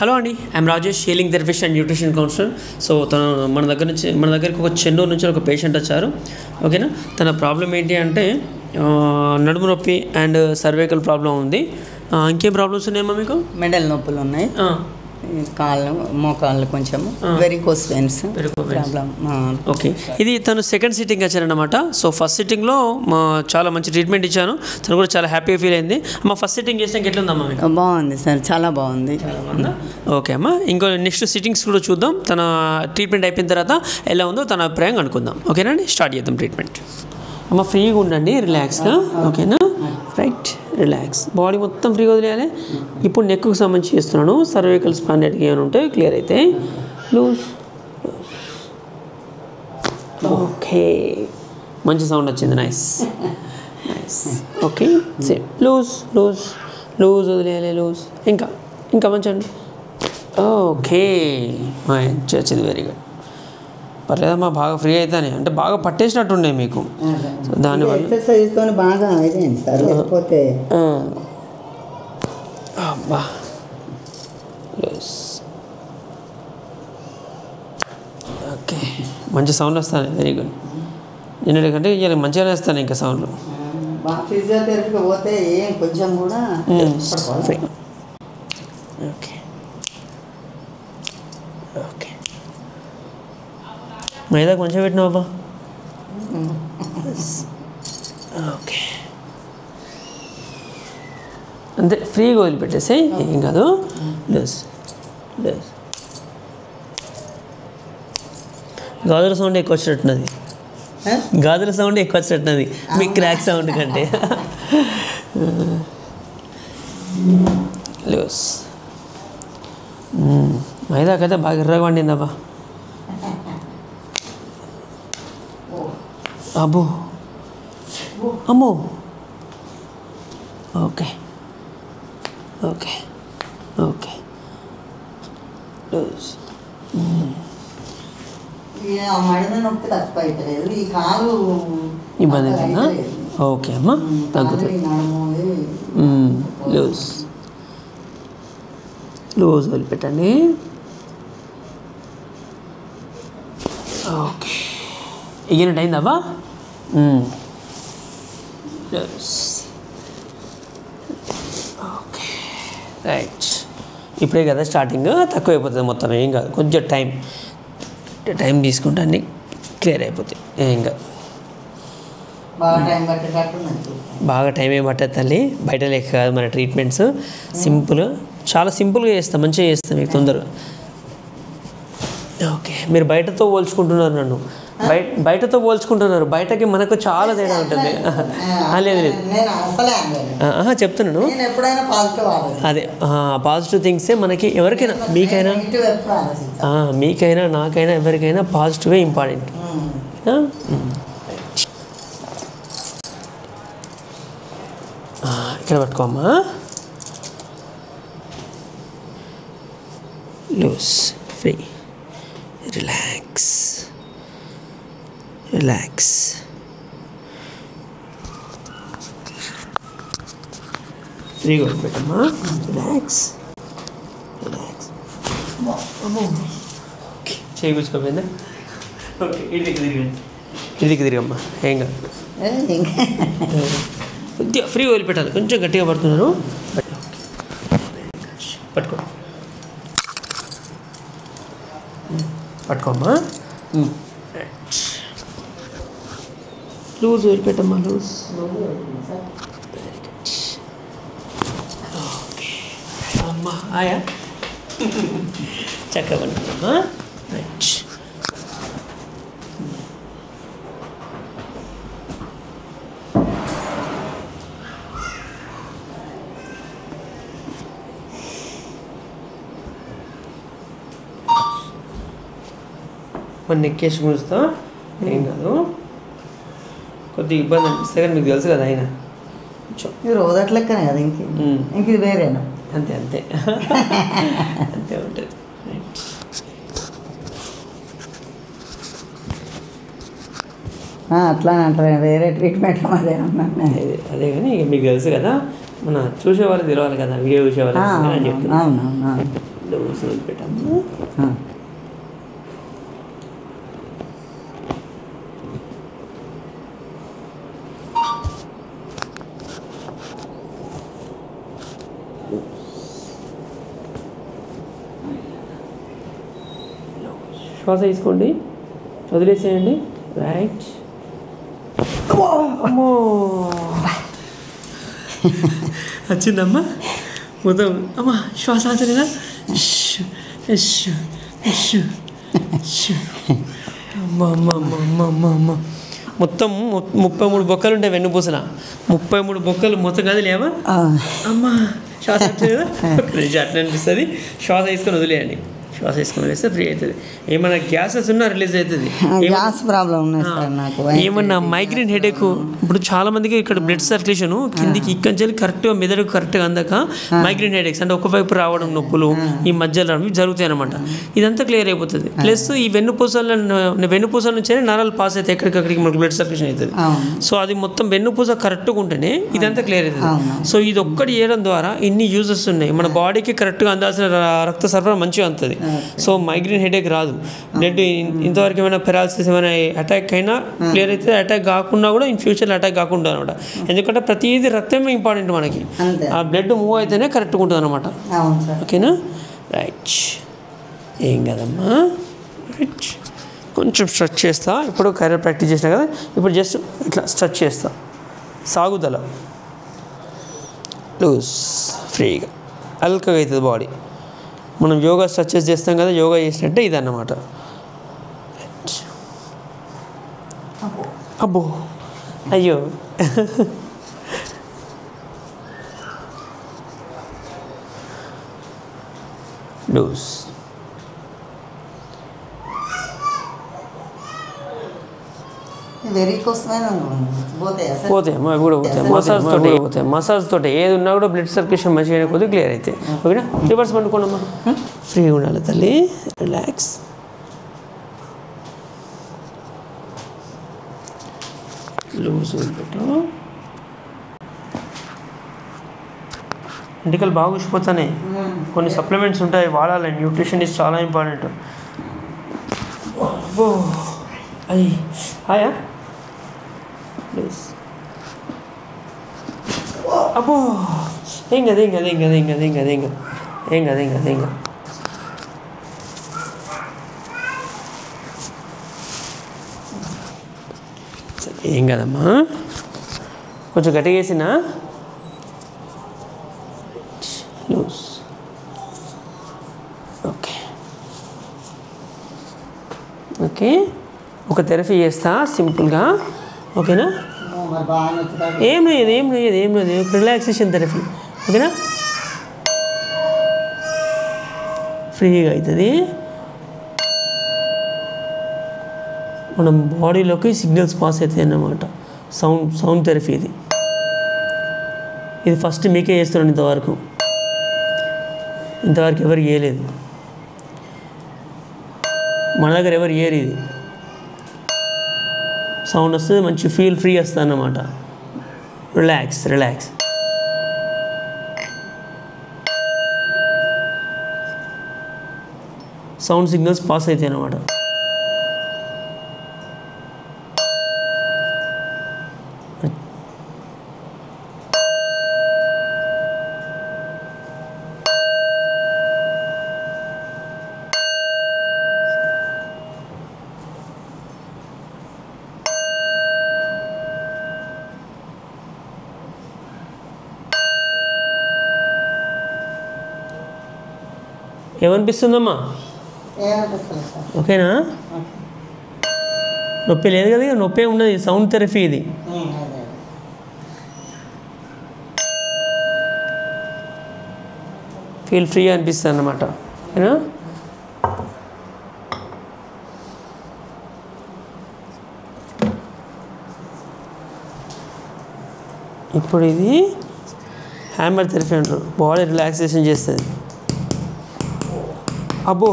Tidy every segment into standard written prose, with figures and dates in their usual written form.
Hello అండి, I'm Rajesh, healing therapist and nutrition counsellor. So మన దగ్గరికి ఒక చెన్నూరు నుంచి ఒక పేషెంట్ వచ్చారు. ఓకేనా, తన ప్రాబ్లం ఏంటి అంటే నడుము నొప్పి అండ్ సర్వైకల్ ప్రాబ్లం ఉంది. ఇంకేం ప్రాబ్లమ్స్ ఉన్నాయమ్మా మీకు? మెడల్ నొప్పులు ఉన్నాయి, కాళ్ళు మోకాళ్ళు కొంచెం వెరికోస్ వెయిన్స్ ప్రాబ్లం. ఓకే, ఇది తను సెకండ్ సిట్టింగ్ వచ్చారనమాట. సో ఫస్ట్ సిట్టింగ్లో చాలా మంచి ట్రీట్మెంట్ ఇచ్చాను, తను కూడా చాలా హ్యాపీగా ఫీల్ అయింది. అమ్మ ఫస్ట్ సిట్టింగ్ చేసినాక ఎట్లుందమ్మా మీకు? బాగుంది సార్, చాలా బాగుంది. ఓకే అమ్మ, ఇంకో నెక్స్ట్ సిట్టింగ్స్ కూడా చూద్దాం. తన ట్రీట్మెంట్ అయిపోయిన తర్వాత ఎలా ఉందో తన అభిప్రాయం అనుకుందాం. ఓకేనా అండి, స్టార్ట్ చేద్దాం ట్రీట్మెంట్. అమ్మ ఫ్రీగా ఉండండి, రిలాక్స్గా. ఓకేనా, రైట్, రిలాక్స్. బాడీ మొత్తం ఫ్రీగా వదిలేయాలి. ఇప్పుడు నెక్కు సంబంధించి చేస్తున్నాను. సర్వైకల్ స్పాండైటిస్ ఏమైనా ఉంటే క్లియర్ అయితే లూజ్. ఓకే, మంచి సౌండ్ వచ్చింది, nice nice. Okay, same loose loose loose వదిలేయాలి, లూజ్. ఇంకా మంచి అండి. ఓకే, మంచి వచ్చింది, వెరీ గుడ్. పర్లేదమ్మా, బాగా ఫ్రీ అవుతానే, అంటే బాగా పట్టేసినట్టుండే మీకు. దానివల్ల ఎక్సర్సైజ్తో బాగా అయిపోయింది సార్, లేకపోతే అబ్బా. ఓకే, మంచి సౌండ్ వస్తాను, వెరీ గుడ్. నిన్నటి కంటే ఇవాళ మంచిగానే వస్తాను ఇంకా సౌండ్లు. ఫిజియోథెరపీకి పోతే ఏం కొంచెం కూడా ఫ్రీ. ఓకే ఓకే, మైదాకు మంచిగా పెట్టినావా? ఓకే, అంతే, ఫ్రీగా వదిలిపెట్టేసి ఏం కాదు. Loose loose. గాజుల సౌండ్ ఎక్కువ వచ్చినట్టున్నది, గాజుల సౌండ్ ఎక్కువ వచ్చినట్టున్నది మీ క్రాక్ సౌండ్ కంటే. లూజ్. మైదాకైతే బాగా ఎర్రగా వండిందబ్బా. అబ్బో, అమ్మో. ఓకే ఓకే ఓకే, మడిన నొప్పి తక్కువ అవుతలేదు, ఈ కాలు ఇబ్బంది అవుతుందా? ఓకే అమ్మా, తగ్గుతుంది. లూజ్ లూజ్ వదిలిపెట్టండి. ఓకే, ఇగినట్టు అయిందబ్బా. Okay, right. ఇప్పుడే కదా స్టార్టింగ్, తక్కువ అయిపోతుంది మొత్తం, ఏం కాదు. కొంచెం టైం తీసుకుంటే అన్నీ క్లియర్ అయిపోతాయి, ఏం కాదు. బాగా టైం ఏం పట్టదు తల్లి, బయట లెక్క కాదు మన ట్రీట్మెంట్స్. సింపుల్, చాలా సింపుల్గా చేస్తాం, మంచిగా చేస్తాం మీకు తొందరగా. ఓకే, మీరు బయటతో పోల్చుకుంటున్నారు నన్ను, బయటతో పోల్చుకుంటున్నారు. బయటకి మనకు చాలా తేడా ఉంటుంది. లేదు లేదు, చెప్తున్నాను. అదే పాజిటివ్ థింగ్సే మనకి, ఎవరికైనా, మీకైనా నాకైనా ఎవరికైనా పాజిటివే ఇంపార్టెంట్. ఇక్కడ పట్టుకోమ్మా. Loose, free, relax relax. ఫ్రీగా పెట్టమ్మా, రిలాక్స్ రిలాక్స్. చేయి కూర్చోపోయిందా? ఓకే, ఇదికి తిరిగమ్మా, ఏం కాదు. కొద్దిగా ఫ్రీగా వదిలిపెట్టాలి, కొంచెం గట్టిగా పడుతున్నారు. పట్టుకోమ్మా. లూజ్ వదిలిపెట్టమ్మా, లూజ్. ఓకే అమ్మా, ఆయా చక్కగా పట్టుకోమ్మా. రైట్, మన నెక్కేసి గుంజుతా, ఏం కాదు. కొద్దిగా ఇబ్బంది అనిపిస్తే కానీ మీకు తెలుసు కదా ఆయన. ఇది రోజట్లెక్కనే కదా, ఇంక ఇది వేరేనా? అంతే అంతే అంతే ఉంటుంది. అట్లానే అంటారు, వేరే ట్రీట్మెంట్ అదే అదే కానీ మీకు తెలుసు కదా, మన చూసేవాళ్ళు తెలవాలి కదా, వీడియో చూసేవాళ్ళు అని చెప్తున్నా. లూజ్ వదిలిపెట్టాము. శ్వాస తీసుకోండి, వదిలేసేయండి. రైట్. అమ్మో వచ్చిందమ్మా మొత్తం. అమ్మా శ్వాస ఆచలేదా? అమ్మ అమ్మ అమ్మ అమ్మ అమ్మ అమ్మ మొత్తం 33 బొక్కలు ఉంటాయి వెన్నుపూసల. 33 బొక్కలు మొత్తం కాదు లేవా? అమ్మా శ్వాస వచ్చేదా? అట్లా అనిపిస్తుంది. శ్వాస తీసుకొని వదిలేయండి. శ్వాస తీసుకొని వదిలేస్తే ఫ్రీ అవుతుంది. ఏమన్నా గ్యాసెస్ ఉన్నా రిలీజ్ అవుతుంది. గ్యాస్ ప్రాబ్లం ఉన్నాయి సార్ నాకు. ఏమన్నా మైగ్రేన్ హెడేక్, ఇప్పుడు చాలా మందికి ఇక్కడ బ్లడ్ సర్క్యులేషన్ కిందికి ఇక్కడి నుంచి కరెక్ట్గా మెదడుకు కరెక్ట్గా అందక మైగ్రేన్ హెడేక్స్ అంటే ఒకవైపు రావడం, నొప్పులు ఈ మధ్యలో జరుగుతాయి అనమాట. ఇదంతా క్లియర్ అయిపోతుంది. ప్లస్ ఈ వెన్నుపూసల నుంచే నరాలు పాస్ అవుతాయి, ఎక్కడికక్కడికి మనకు బ్లడ్ సర్క్యులేషన్ అవుతుంది. సో అది మొత్తం వెన్నుపూస కరెక్ట్గా ఉంటేనే ఇదంతా క్లియర్ అవుతుంది. సో ఇది ఒక్కటి చేయడం ద్వారా ఇన్ని యూజెస్ ఉన్నాయి. మన బాడీకి కరెక్ట్గా అందాల్సిన రక్త సరఫరా మంచిగా అందుతుంది. సో మైగ్రేన్ హెడేక్ రాదు. బ్లడ్ ఇంతవరకు ఏమైనా పెరాలసిస్ ఏమైనా అటాక్ అయినా క్లియర్ అయితే, అటాక్ కాకుండా కూడా ఇన్ ఫ్యూచర్లో అటాక్ కాకుండా అనమాట. ఎందుకంటే ప్రతిదీ రక్తమే ఇంపార్టెంట్ మనకి. ఆ బ్లడ్ మూవ్ అయితేనే కరెక్ట్గా ఉంటుంది అనమాట. ఓకేనా? రైట్. ఏం కదమ్మా. రైట్. కొంచెం స్ట్రెచ్ చేస్తా. ఇప్పుడు కైరో ప్రాక్టీస్ చేసినా కదా, ఇప్పుడు జస్ట్ ఇట్లా స్ట్రెచ్ చేస్తా. సాగుదల లూజ్, ఫ్రీగా అల్కగా అవుతుంది బాడీ. మనం యోగా స్ట్రెచెస్ చేస్తాం కదా, యోగా చేసినట్టే ఇదన్నమాట. అబ్బో అయ్యో లూజ్. పోతాయి అవి కూడా పోతాయి. మసాజ్ తోటి ఏది ఉన్నా కూడా బ్లడ్ సర్క్యులేషన్ మంచిగా కొద్దిగా క్లియర్ అవుతాయి. ఓకేనా? రివర్స్ పండుకోండమ్మా. ఫ్రీగా ఉండాలి తల్లి. రిలాక్స్. లూజ్ వదిలిపెట్టు. ఎంటికలు బాగా ఊసిపోతాయి. కొన్ని సప్లిమెంట్స్ ఉంటాయి, వాడాలి. న్యూట్రిషన్ ఇస్ చాలా ఇంపార్టెంట్. అబ్బో అయ్యి హాయా ప్లీజ్. అబ్బో ఏం కదా ఏం కదా ఏం కదా ఏం కదా ఏం కదా ఏం కదా ఏం కదా ఏం కదా ఏం కదా. ఏం కదమ్మా, కొంచెం గట్టిగా వేసినా. లూజ్. Okay okay. ఒక థెరపీ చేస్తా సింపుల్గా. ఓకేనా? ఏం లేదు ఏం లేదు ఏం లేదు. Relaxation therapy. ఓకేనా? ఫ్రీగా అవుతుంది. మనం బాడీలోకి సిగ్నల్స్ పాస్ అవుతాయి అన్నమాట. సౌండ్ థెరపీ ఇది. ఇది ఫస్ట్ మీకే చేస్తున్నాను. ఇంతవరకు ఎవరు చేయలేదు. మన దగ్గర ఎవరు చేయరు. ఇది సౌండ్ వస్తుంది, మంచి ఫీల్ ఫ్రీ వస్తుంది అన్నమాట. Relax relax. Sound signals pass అవుతాయి అన్నమాట. ఏమనిపిస్తుందమ్మా? ఓకేనా? నొప్పి లేదు కదా? నొప్పి ఉండదు. సౌండ్ థెరపీ ఇది. ఫీల్ ఫ్రీగా అనిపిస్తుంది అన్నమాట. ఓకేనా? ఇప్పుడు ఇది హ్యామర్ థెరపీ అంటారు. బాడీ రిలాక్సేషన్ చేస్తుంది. అబ్బో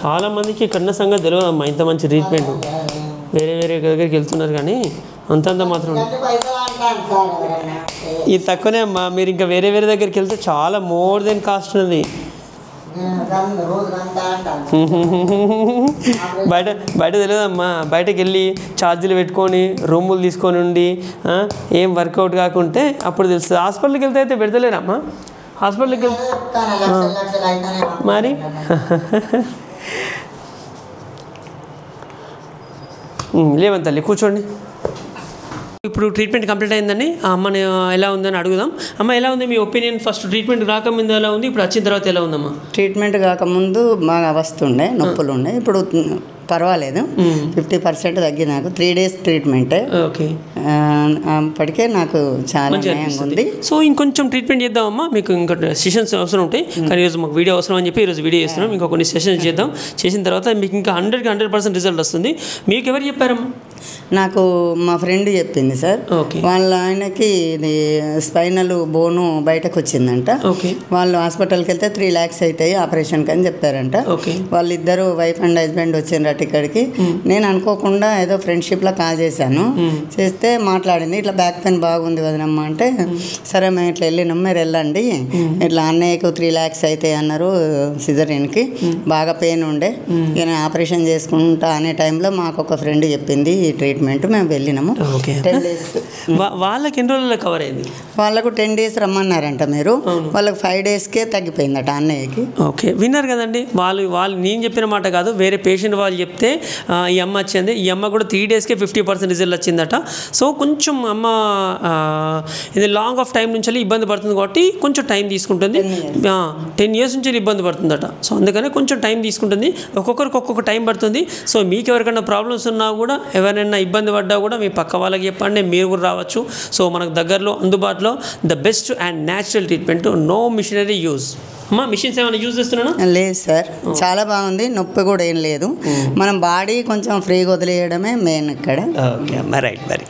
చాలామందికి కన్న సంగతి తెలియదు అమ్మా, ఇంత మంచి ట్రీట్మెంట్. వేరే వేరే దగ్గరికి వెళ్తున్నారు కానీ అంతంత మాత్రం ఇది తక్కువనే అమ్మా. మీరు ఇంకా వేరే వేరే దగ్గరికి వెళ్తే చాలా మోర్ దెన్ కాస్ట్ ఉన్నది. బయట తెలియదమ్మా. బయటకు వెళ్ళి ఛార్జీలు పెట్టుకొని రూములు తీసుకొని ఉండి ఏం వర్కౌట్ కాకుంటే అప్పుడు తెలుస్తుంది. హాస్పిటల్కి వెళ్తే అయితే పెడతలేరమ్మా. హాస్పిటల్కి వెళ్తే మరి లేవండి తల్లి, కూర్చోండి. ఇప్పుడు ట్రీట్మెంట్ కంప్లీట్ అయిందండి. ఆ అమ్మని ఎలా ఉందని అడుగుదాం. అమ్మ ఎలా ఉంది మీ ఒపీనియన్? ఫస్ట్ ట్రీట్మెంట్ రాకముందు ఎలా ఉంది, ఇప్పుడు వచ్చిన తర్వాత ఎలా ఉందమ్మా? ట్రీట్మెంట్ కాకముందు బాగా వస్తుండే, నొప్పులు ఉండే. ఇప్పుడు పర్వాలేదు, 50% తగ్గి. నాకు 3 days ట్రీట్మెంటే. ఓకే, అప్పటికే నాకు చాలా నయంగా ఉంది. సో ఇంకొంచెం ట్రీట్మెంట్ చేద్దామమ్మా. మీకు ఇంకా సెషన్స్ అవసరం ఉంటాయి కానీ ఈరోజు మాకు వీడియో అవసరం అని చెప్పి ఈరోజు వీడియో చేస్తున్నాం. ఇంకా కొన్ని సెషన్స్ చేద్దాం. చేసిన తర్వాత మీకు ఇంకా 100% రిజల్ట్ వస్తుంది. మీకు ఎవరు చెప్పారమ్మా? నాకు మా ఫ్రెండ్ చెప్పింది సార్. వాళ్ళ ఆయనకి ఇది స్పైనల్ బోను బయటకు వచ్చిందంట. వాళ్ళు హాస్పిటల్కి వెళ్తే 3 lakhs అవుతాయి ఆపరేషన్కి అని చెప్పారంట. వాళ్ళిద్దరు వైఫ్ అండ్ హస్బెండ్ వచ్చిండ్రట ఇక్కడికి. నేను అనుకోకుండా ఏదో ఫ్రెండ్షిప్లో కాల్ చేశాను. చేస్తే మాట్లాడింది, ఇట్లా బ్యాక్ పెయిన్ బాగుంది వదినమ్మ అంటే, సరే మేము ఇట్లా వెళ్ళినాం, మీరు వెళ్ళండి, ఇట్లా అన్నయ్యకు 3 lakhs అవుతాయి అన్నారు సిజరీన్కి. బాగా పెయిన్ ఉండే, నేను ఆపరేషన్ చేసుకుంటా అనే టైంలో మాకు ఒక ఫ్రెండ్ చెప్పింది ఈ ట్రీట్మెంట్. మేము వెళ్ళినాము. 10 days. వాళ్ళకి ఎన్ని రోజుల్లో కవర్ అయింది? వాళ్ళకు 10 days రమ్మన్నారంట. మీరు వాళ్ళకి 5 daysకే తగ్గిపోయిందట అన్నయ్యకి. ఓకే, విన్నారు కదండి. వాళ్ళు నేను చెప్పిన మాట కాదు, వేరే పేషెంట్ వాళ్ళు చెప్తే ఈ అమ్మ వచ్చింది. ఈ అమ్మ కూడా 3 daysకే 50% రిజల్ట్ వచ్చిందట. సో కొంచెం అమ్మ ఇది లాంగ్ ఆఫ్ టైం నుంచి ఇబ్బంది పడుతుంది కాబట్టి కొంచెం టైం తీసుకుంటుంది. 10 years నుంచి ఇబ్బంది పడుతుందట. సో అందుకనే కొంచెం టైం తీసుకుంటుంది. ఒక్కొక్కరికి ఒక్కొక్క టైం పడుతుంది. సో మీకు ఎవరికైనా ప్రాబ్లమ్స్ ఉన్నా కూడా, ఎవరైనా ఇబ్బంది పడ్డా కూడా మీ పక్క వాళ్ళకి చెప్పండి, మీరు కూడా రావచ్చు. సో మనకు దగ్గరలో అందుబాటులో the best and natural treatment, no machinery use. అమ్మా మిషన్స్ ఏమైనా యూజ్ చేస్తున్నాను? లేదు సార్, చాలా బాగుంది. నొప్పి కూడా ఏం లేదు. మనం బాడీ కొంచెం ఫ్రీగా వదిలేయడమే మెయిన్ ఇక్కడ. ఓకే అమ్మా, రైట్ మరి